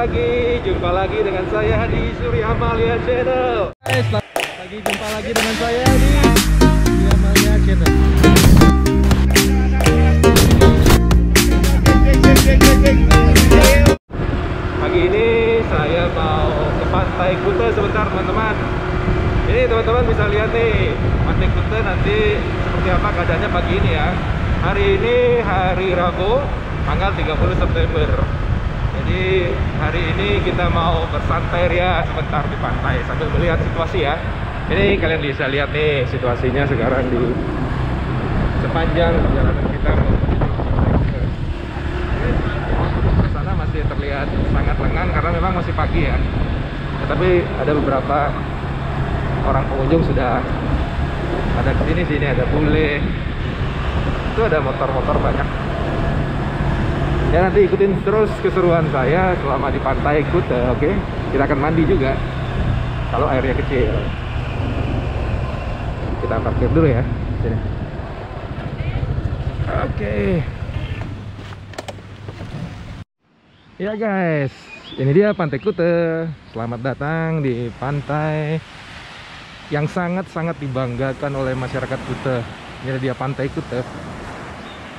jumpa lagi dengan saya di Surya Amalia Channel. Selamat pagi, jumpa lagi dengan saya di Surya Amalia Channel. Pagi ini saya mau ke Pantai Kuta sebentar, teman-teman. Ini teman-teman bisa lihat nih, Pantai Kuta nanti seperti apa keadaannya pagi ini ya. Hari ini hari Rabu, tanggal 30 September. Jadi hari ini kita mau bersantai ya sebentar di pantai sambil melihat situasi ya. Ini kalian bisa lihat nih situasinya sekarang di sepanjang perjalanan kita menuju ke sana masih terlihat sangat lengang karena memang masih pagi ya. Tetapi ada beberapa orang pengunjung sudah ada kesini, sini ada bule, itu ada motor-motor banyak. Ya nanti ikutin terus keseruan saya selama di Pantai Kuta, oke? Kita akan mandi juga kalau airnya kecil. Kita parkir dulu ya, sini. Oke. Ya guys, ini dia Pantai Kuta. Selamat datang di pantai yang sangat-sangat dibanggakan oleh masyarakat Kuta. Ini dia Pantai Kuta.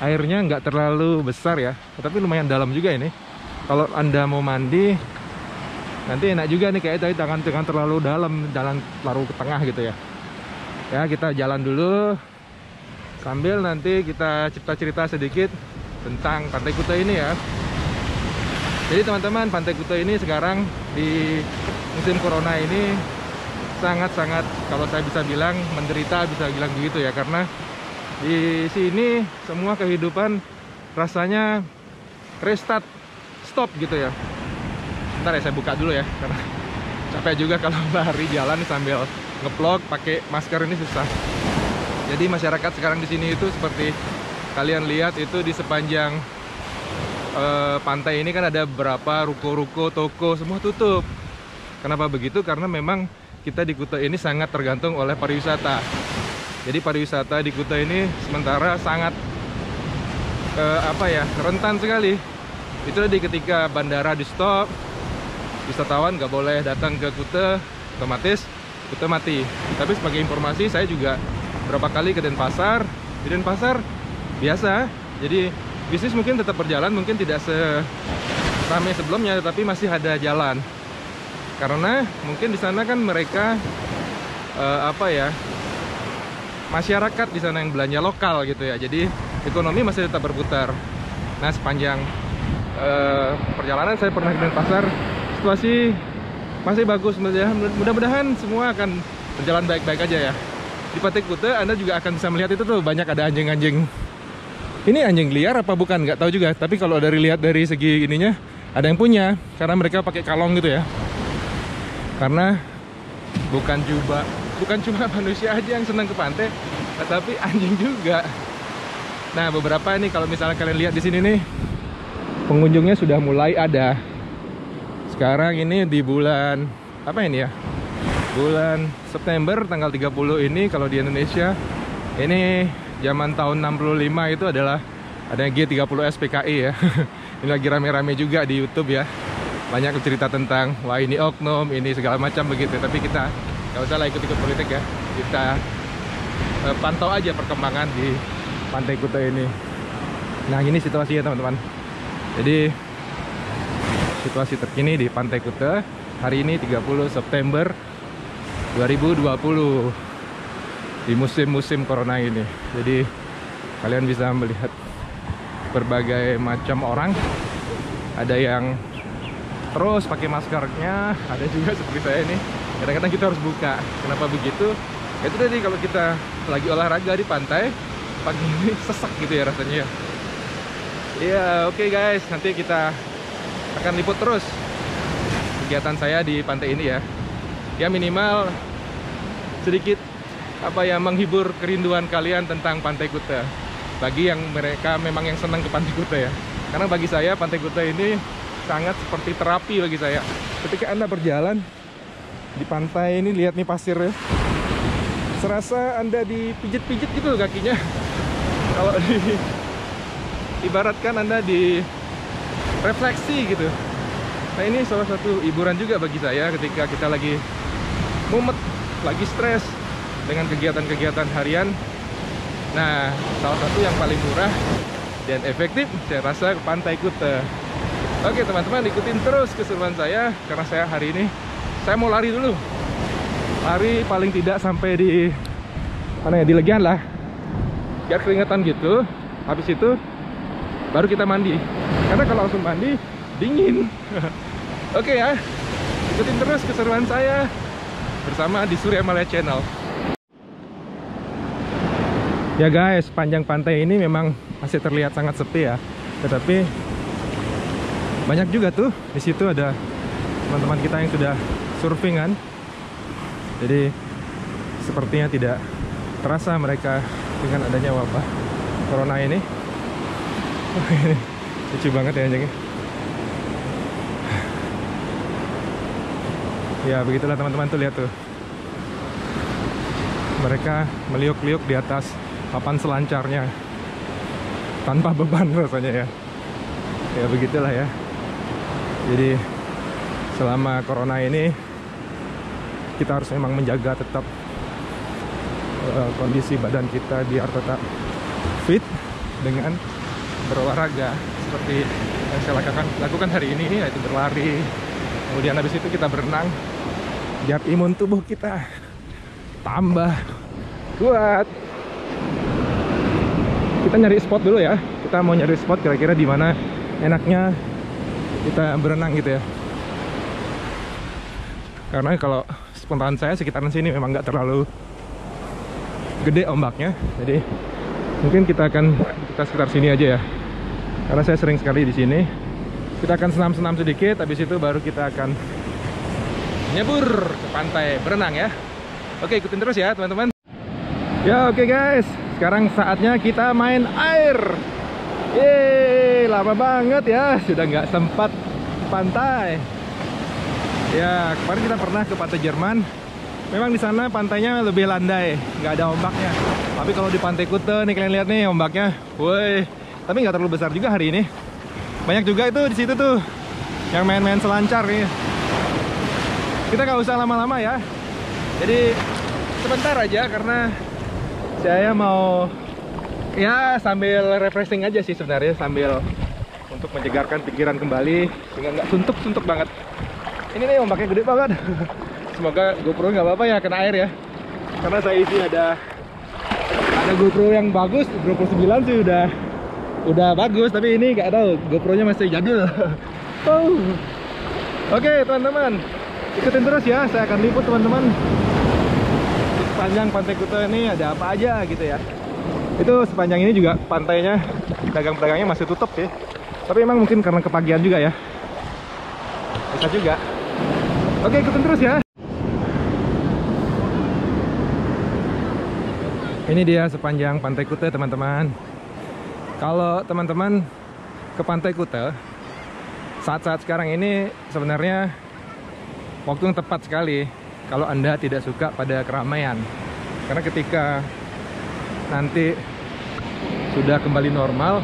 Airnya nggak terlalu besar ya, tapi lumayan dalam juga ini. Kalau Anda mau mandi nanti enak juga nih, kayak tadi jangan terlalu dalam, jalan terlalu ke tengah gitu ya. Ya kita jalan dulu sambil nanti kita cerita sedikit tentang Pantai Kuta ini ya. Jadi teman-teman, Pantai Kuta ini sekarang di musim corona ini sangat-sangat, kalau saya bisa bilang menderita, bisa bilang begitu ya, karena di sini semua kehidupan rasanya restart, stop gitu ya. Bentar ya, saya buka dulu ya karena capek juga kalau lari jalan sambil ngeplog pakai masker, ini susah. Jadi masyarakat sekarang di sini itu seperti kalian lihat itu di sepanjang pantai ini kan ada beberapa ruko-ruko, toko, semua tutup. Kenapa begitu? Karena memang kita di Kuta ini sangat tergantung oleh pariwisata. Jadi pariwisata di Kuta ini sementara sangat rentan sekali. Itu tadi ketika bandara di stop, wisatawan nggak boleh datang ke Kuta, otomatis Kuta mati. Tapi sebagai informasi, saya juga berapa kali ke Denpasar. Di Denpasar biasa, jadi bisnis mungkin tetap berjalan, mungkin tidak seramai sebelumnya, tapi masih ada jalan. Karena mungkin di sana kan mereka masyarakat di sana yang belanja lokal gitu ya, jadi ekonomi masih tetap berputar. Nah sepanjang perjalanan saya pernah ke Denpasar, situasi masih bagus. Mudah-mudahan semua akan berjalan baik-baik aja ya. Di Pantai Kuta Anda juga akan bisa melihat itu tuh, banyak ada anjing-anjing. Ini anjing liar apa bukan nggak tahu juga, tapi kalau lihat dari segi ininya ada yang punya, karena mereka pakai kalong gitu ya. Karena bukan cuma manusia aja yang senang ke pantai, tapi anjing juga. Nah beberapa ini kalau misalnya kalian lihat di sini nih, pengunjungnya sudah mulai ada. Sekarang ini di bulan apa ini ya, bulan September tanggal 30 ini, kalau di Indonesia ini zaman tahun 65 itu adalah ada G30S PKI ya. Ini lagi rame-rame juga di YouTube ya, banyak cerita tentang wah ini oknum, ini segala macam begitu. Tapi kita nggak usah lah ikut-ikut politik ya, kita pantau aja perkembangan di Pantai Kuta ini. Nah ini situasinya teman-teman. Jadi situasi terkini di Pantai Kuta hari ini 30 September 2020 di musim-musim corona ini. Jadi kalian bisa melihat berbagai macam orang. Ada yang terus pakai maskernya, ada juga seperti saya ini. Kadang-kadang kita harus buka. Kenapa begitu? Itu tadi kalau kita lagi olahraga di pantai pagi ini sesak gitu ya rasanya. Ya oke guys, nanti kita akan liput terus kegiatan saya di pantai ini ya. Ya minimal sedikit menghibur kerinduan kalian tentang Pantai Kuta. Bagi yang mereka memang yang senang ke Pantai Kuta ya. Karena bagi saya Pantai Kuta ini sangat seperti terapi bagi saya. Ketika Anda berjalan di pantai ini, lihat nih pasirnya, serasa Anda dipijit-pijit gitu loh kakinya. Kalau ibaratkan Anda di refleksi gitu. Nah ini salah satu hiburan juga bagi saya ketika kita lagi mumet, lagi stres dengan kegiatan-kegiatan harian. Nah salah satu yang paling murah dan efektif saya rasa ke Pantai Kuta. Oke teman-teman, ikutin terus keseruan saya karena saya hari ini saya mau lari dulu. Lari paling tidak sampai di mana ya, di Legian lah, biar keringetan gitu. Habis itu baru kita mandi, karena kalau langsung mandi dingin. Oke ya, ikutin terus keseruan saya bersama di Surya Malaya Channel. Ya guys, panjang pantai ini memang masih terlihat sangat sepi ya, tetapi banyak juga tuh di situ ada teman-teman kita yang sudah surfing kan. Jadi sepertinya tidak terasa mereka dengan adanya wabah corona ini. Lucu banget ya anjingnya. Ya begitulah teman-teman, tuh lihat tuh, mereka meliuk-liuk di atas papan selancarnya tanpa beban rasanya ya. Ya begitulah ya. Jadi selama corona ini kita harus memang menjaga tetap kondisi badan kita biar tetap fit dengan berolahraga seperti yang saya lakukan hari ini, yaitu berlari. Kemudian habis itu kita berenang biar imun tubuh kita tambah kuat. Kita nyari spot dulu ya. Kita mau nyari spot kira-kira di mana enaknya kita berenang gitu ya. Karena kalau spontan saya sekitaran sini memang nggak terlalu gede ombaknya, jadi mungkin kita sekitar sini aja ya. Karena saya sering sekali di sini. Kita akan senam-senam sedikit, habis itu baru kita akan nyebur ke pantai berenang ya. Oke, ikutin terus ya teman-teman. Ya oke guys, sekarang saatnya kita main air. Yeay, lama banget ya, sudah nggak sempat pantai. Ya, kemarin kita pernah ke pantai Jerman. Memang di sana pantainya lebih landai, nggak ada ombaknya. Tapi kalau di Pantai Kuta nih, kalian lihat nih ombaknya, woi. Tapi nggak terlalu besar juga hari ini. Banyak juga itu di situ tuh yang main-main selancar nih. Kita nggak usah lama-lama ya. Jadi sebentar aja karena saya mau ya sambil refreshing aja sih sebenarnya, sambil untuk menyegarkan pikiran kembali sehingga nggak suntuk-suntuk banget. Ini nih ombaknya gede banget. Semoga GoPro nggak apa-apa ya kena air ya. Karena saya isi ada GoPro yang bagus, GoPro 9 sih udah bagus, tapi ini nggak tahu, GoPro-nya masih jadul. Oke teman-teman, ikutin terus ya, saya akan liput teman-teman di sepanjang Pantai Kuta ini ada apa aja gitu ya. Itu sepanjang ini juga pantainya, pedagang-pedagangnya masih tutup sih. Tapi emang mungkin karena kepagian juga ya, bisa juga. Oke, ikutin terus ya. Ini dia sepanjang Pantai Kuta teman-teman. Kalau teman-teman ke Pantai Kuta saat-saat sekarang ini sebenarnya waktu yang tepat sekali kalau Anda tidak suka pada keramaian. Karena ketika nanti sudah kembali normal,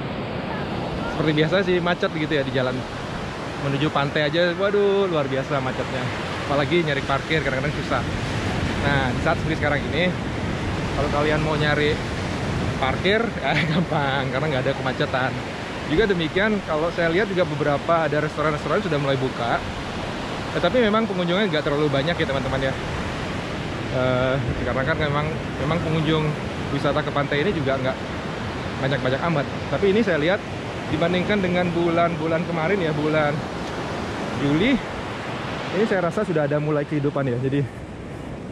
seperti biasa sih macet gitu ya di jalan menuju pantai aja. Waduh, luar biasa macetnya. Apalagi nyari parkir kadang-kadang susah. Nah, di saat seperti sekarang ini, kalau kalian mau nyari parkir ya gampang karena nggak ada kemacetan. Juga demikian kalau saya lihat juga beberapa ada restoran-restoran sudah mulai buka, tetapi memang pengunjungnya nggak terlalu banyak ya teman-teman ya. Karena kan memang pengunjung wisata ke pantai ini juga nggak banyak-banyak amat. Tapi ini saya lihat dibandingkan dengan bulan-bulan kemarin ya, bulan Juli, ini saya rasa sudah ada mulai kehidupan ya. Jadi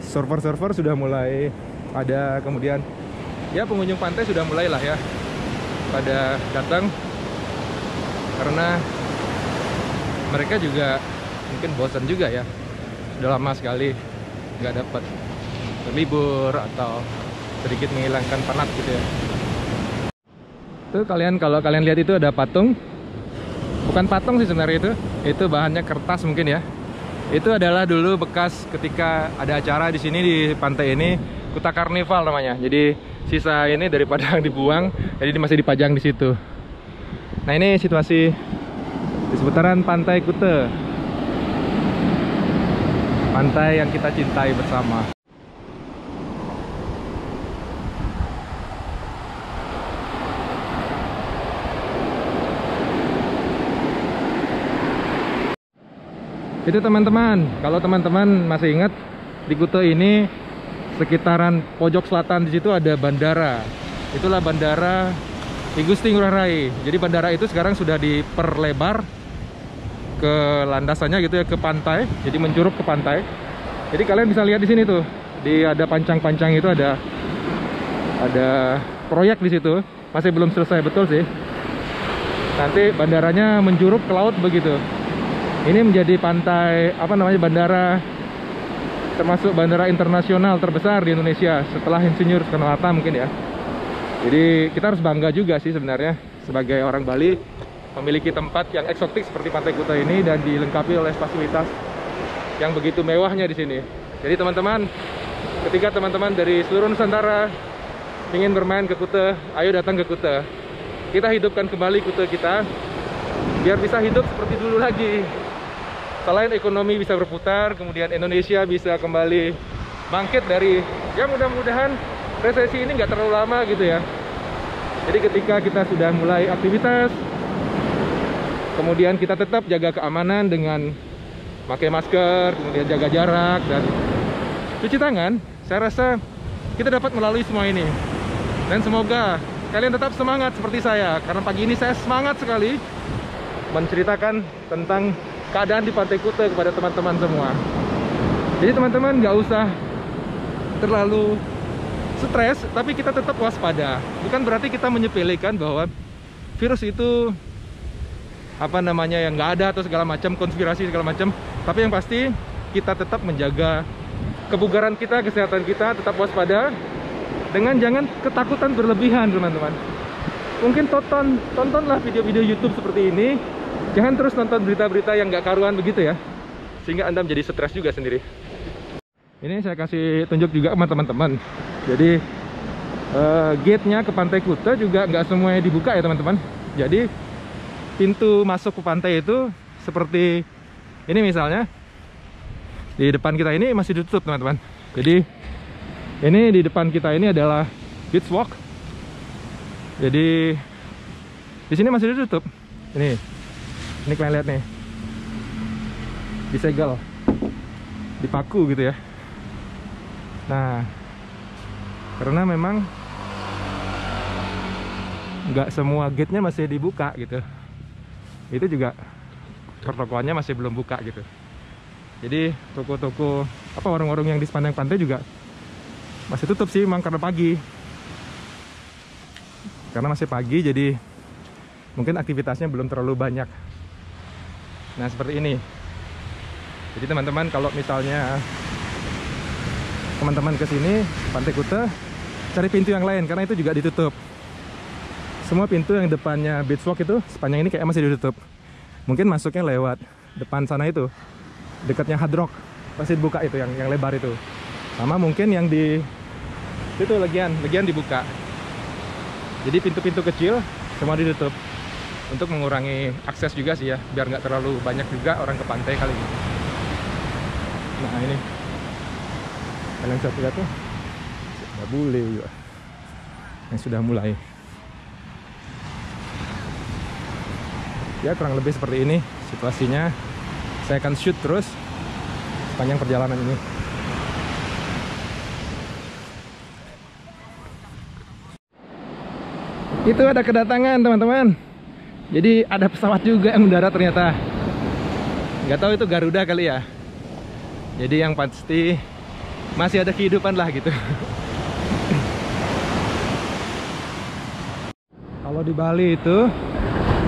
server-server sudah mulai ada, kemudian ya pengunjung pantai sudah mulai lah ya pada datang, karena mereka juga mungkin bosan juga ya, udah lama sekali nggak dapat berlibur atau sedikit menghilangkan penat gitu ya. Tuh kalau kalian lihat itu ada patung, bukan patung sih sebenarnya, itu bahannya kertas mungkin ya. Itu adalah dulu bekas ketika ada acara di sini di pantai ini, Kuta Karnival namanya. Jadi sisa ini daripada yang dibuang, jadi masih dipajang di situ. Nah ini situasi di seputaran Pantai Kuta. pantai yang kita cintai bersama. Itu teman-teman, kalau teman-teman masih ingat di Kuta ini sekitaran pojok selatan di situ ada bandara. Itulah Bandara I Gusti Ngurah Rai. Jadi bandara itu sekarang sudah diperlebar ke landasannya gitu ya, ke pantai. Jadi menjuruk ke pantai. Jadi kalian bisa lihat di sini tuh, ada pancang-pancang itu ada proyek di situ. Masih belum selesai betul sih. Nanti bandaranya menjuruk ke laut begitu. Ini menjadi pantai, bandara, termasuk bandara internasional terbesar di Indonesia setelah Insinyur Soekarno-Hatta mungkin ya. Jadi kita harus bangga juga sih sebenarnya sebagai orang Bali memiliki tempat yang eksotik seperti Pantai Kuta ini dan dilengkapi oleh fasilitas yang begitu mewahnya di sini. Jadi teman-teman, ketika teman-teman dari seluruh Nusantara ingin bermain ke Kuta, ayo datang ke Kuta. Kita hidupkan kembali Kuta kita biar bisa hidup seperti dulu lagi. Selain ekonomi bisa berputar, kemudian Indonesia bisa kembali bangkit dari, ya mudah-mudahan resesi ini nggak terlalu lama gitu ya. Jadi ketika kita sudah mulai aktivitas, kemudian kita tetap jaga keamanan dengan pakai masker, kemudian jaga jarak dan cuci tangan, saya rasa kita dapat melalui semua ini. Dan semoga kalian tetap semangat seperti saya, karena pagi ini saya semangat sekali menceritakan tentang keadaan di Pantai Kuta kepada teman-teman semua. Jadi teman-teman nggak usah terlalu stres, tapi kita tetap waspada. Bukan berarti kita menyepelekan bahwa virus itu yang nggak ada atau segala macam, konspirasi segala macam. Tapi yang pasti kita tetap menjaga kebugaran kita, kesehatan kita, tetap waspada dengan jangan ketakutan berlebihan teman-teman. Mungkin tontonlah video-video YouTube seperti ini. Jangan terus nonton berita-berita yang nggak karuan begitu ya, sehingga Anda menjadi stres juga sendiri. Ini saya kasih tunjuk juga sama teman-teman. Jadi gate-nya ke Pantai Kuta juga nggak semuanya dibuka ya teman-teman. Jadi pintu masuk ke pantai itu seperti ini misalnya. Di depan kita ini masih ditutup teman-teman. Jadi ini di depan kita ini adalah beach walk. Jadi di sini masih ditutup. Ini kalian lihat nih, disegel, dipaku gitu ya. Nah, karena memang nggak semua gate-nya masih dibuka gitu. Itu juga pertokoannya masih belum buka gitu. Jadi toko-toko warung-warung yang di sepanjang pantai juga masih tutup sih, memang karena pagi. Karena masih pagi, jadi mungkin aktivitasnya belum terlalu banyak. Nah seperti ini. Jadi teman-teman kalau misalnya teman-teman kesini Pantai Kuta, cari pintu yang lain karena itu juga ditutup. Semua pintu yang depannya beach walk itu sepanjang ini kayak masih ditutup. Mungkin masuknya lewat depan sana itu, dekatnya Hard Rock, pasti dibuka itu yang lebar itu. Sama mungkin yang di itu legian dibuka. Jadi pintu-pintu kecil semua ditutup untuk mengurangi akses juga sih ya, biar nggak terlalu banyak juga orang ke pantai kali ini. Nah ini kalian bisa lihat tuh, nggak boleh juga yang sudah mulai. Ya kurang lebih seperti ini situasinya. Saya akan shoot terus sepanjang perjalanan ini. Itu ada kedatangan teman-teman. Jadi ada pesawat juga yang mendarat ternyata. Nggak tahu itu Garuda kali ya. Jadi yang pasti masih ada kehidupan lah gitu. Kalau di Bali itu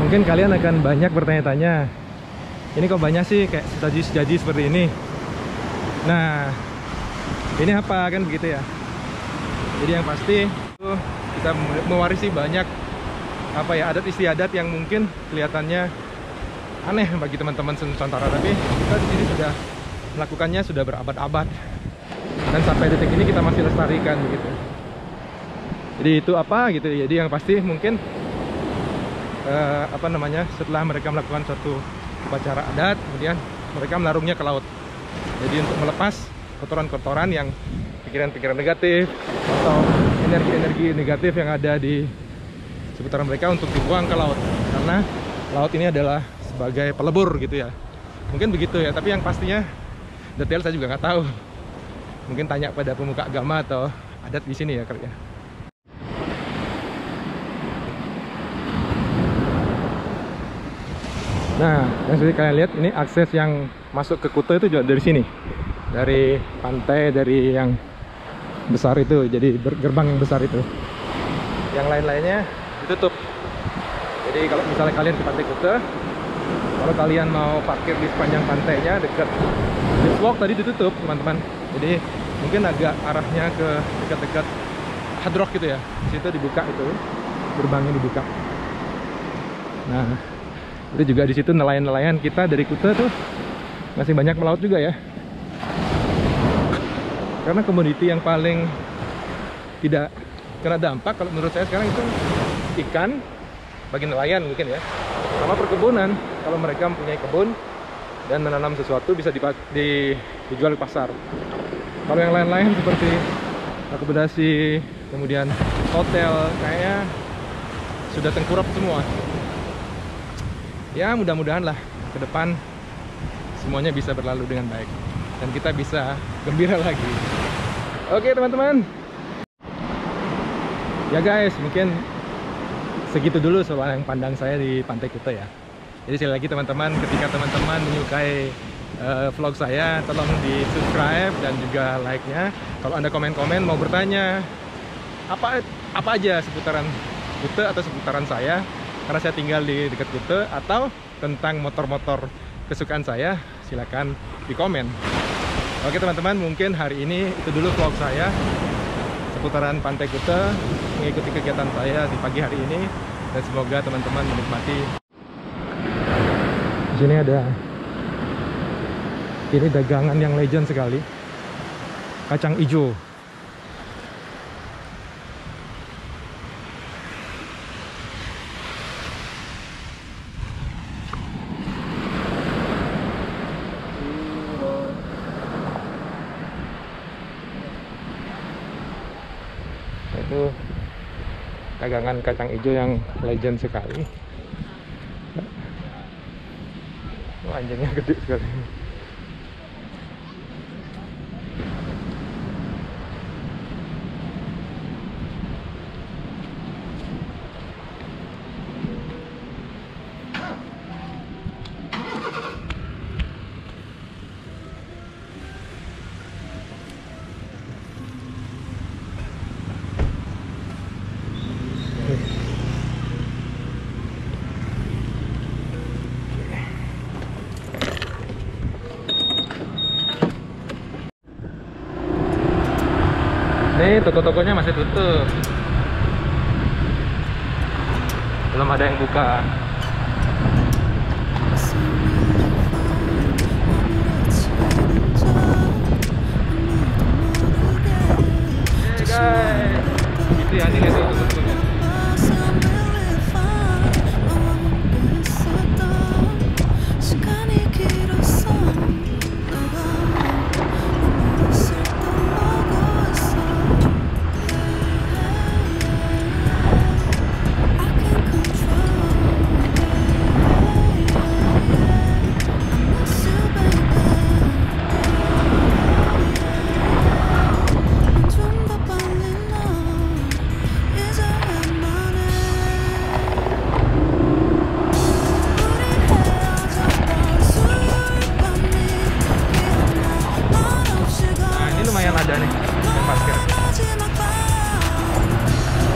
mungkin kalian akan banyak bertanya-tanya, ini kok banyak sih kayak sesaji-sesaji seperti ini. Nah ini apa kan begitu ya. Jadi yang pasti itu kita mewarisi banyak adat istiadat yang mungkin kelihatannya aneh bagi teman-teman Nusantara, tapi kita di sini sudah melakukannya sudah berabad-abad dan sampai detik ini kita masih lestarikan begitu. Jadi itu gitu. Jadi yang pasti mungkin setelah mereka melakukan suatu upacara adat, kemudian mereka melarungnya ke laut. Jadi untuk melepas kotoran-kotoran yang pikiran-pikiran negatif atau energi-energi negatif yang ada di seputaran mereka untuk dibuang ke laut, karena laut ini adalah sebagai pelebur gitu ya. Mungkin begitu ya, tapi yang pastinya detail saya juga nggak tahu. Mungkin tanya pada pemuka agama atau adat di sini ya kali ya. Nah, yang sudah kalian lihat ini akses yang masuk ke Kuta itu juga dari sini, dari pantai, dari yang besar itu, jadi gerbang yang besar itu. Yang lain-lainnya ditutup. Jadi kalau misalnya kalian ke Pantai Kuta, kalau kalian mau parkir di sepanjang pantainya dekat Beach Walk tadi ditutup teman-teman. Jadi mungkin agak arahnya ke dekat-dekat Hard Rock gitu ya. Di situ dibuka itu, gerbangnya dibuka. Nah, itu juga di situ nelayan-nelayan kita dari Kuta tuh masih banyak melaut juga ya. Karena komoditi yang paling tidak kena dampak kalau menurut saya sekarang itu ikan bagi nelayan mungkin ya, sama perkebunan. Kalau mereka mempunyai kebun dan menanam sesuatu bisa dijual di pasar. Kalau yang lain-lain seperti akomodasi, kemudian hotel, kayaknya sudah tengkurap semua. Ya mudah-mudahan lah ke depan semuanya bisa berlalu dengan baik dan kita bisa gembira lagi. Oke teman-teman, ya guys, mungkin segitu dulu soal yang pandang saya di Pantai Kuta ya. Jadi sekali lagi teman-teman, ketika teman-teman menyukai vlog saya, tolong di subscribe dan juga like-nya. Kalau Anda komen-komen mau bertanya apa aja seputaran Kuta atau seputaran saya, karena saya tinggal di dekat Kuta, atau tentang motor-motor kesukaan saya, silakan di komen. Oke teman-teman, mungkin hari ini itu dulu vlog saya seputaran Pantai Kuta, mengikuti kegiatan saya di pagi hari ini, dan semoga teman-teman menikmati. Di sini ada ini dagangan yang legend sekali, kacang hijau. Itu dagangan kacang hijau yang legend sekali. Oh, anjingnya gede sekali. Nih toko-tokonya masih tutup, belum ada yang buka. Hey guys, itu ya, nih lihat toko-tokonya.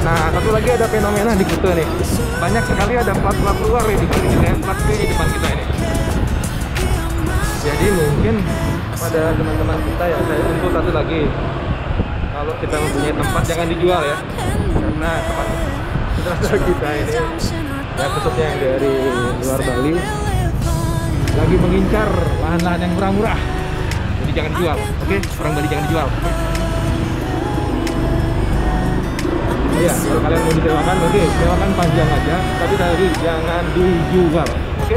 Nah, satu lagi ada fenomena di Kuta nih. Banyak sekali ada plat-plat luar nih di sini, plat B di depan kita ini. Jadi mungkin pada teman-teman kita ya, saya untuk satu lagi, kalau kita mempunyai tempat jangan dijual ya, karena tempat saudara kita ini, ya khususnya yang dari luar Bali, lagi mengincar lahan-lahan yang murah-murah. Jadi jangan dijual, oke? Orang Bali jangan dijual. Iya, kalau kalian mau disewakan, oke, sewakan panjang aja, tapi tadi jangan dijual, oke?